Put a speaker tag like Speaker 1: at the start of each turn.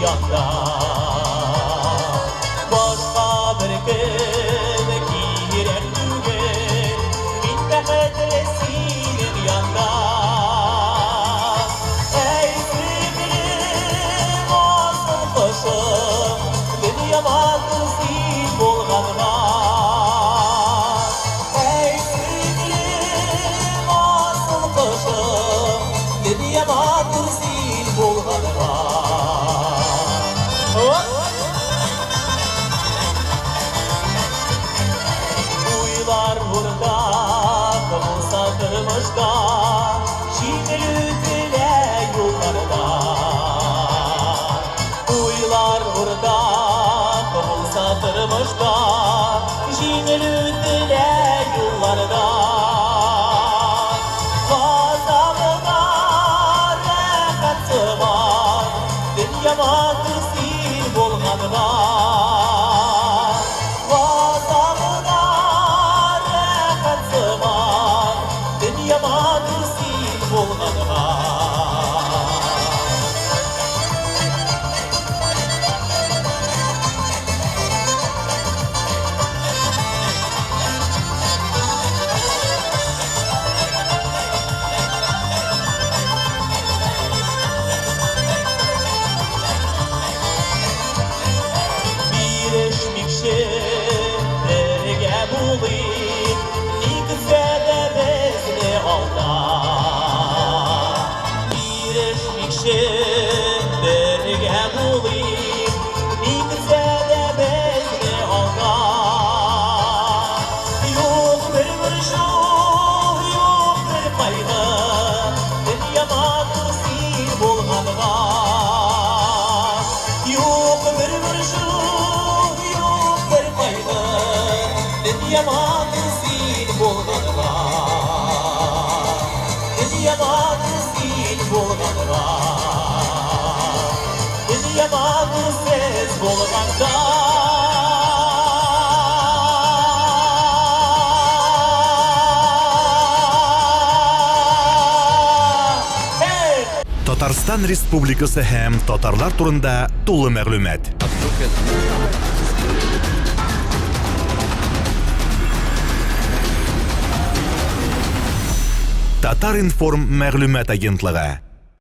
Speaker 1: yanda başka bir kız giren gün min medresenin yanda ey sevgilim olsun koşum dünyama kızil bolğanma ey sevgilim olsun koşum dünyama kızil bolğanma. Uylar burada kavuşatırmışta Şiirlütüle yollarda Uylar burada kavuşatırmışta Şiirlütüle yollarda Gazabına rehatı var Dünyama kızil bolğanma dünyama kızil bolğanma bir eşmik şehirge bulayım İkizede bezli alda bir eşmik şehirge bulayım İkizede bezli alda yok bir vuruşum yok bir kaygı dünyama kızil bolğanma yok bir vuruşum yok bir kaygı dünyama kızil bolğanma dünyama kızil bolğanma dünyama kızsız bolğanda
Speaker 2: Татарстан Республикасы һәм татарлар турында тулы мәгълүмат. Татар информ мәгълүмат агентлыгы.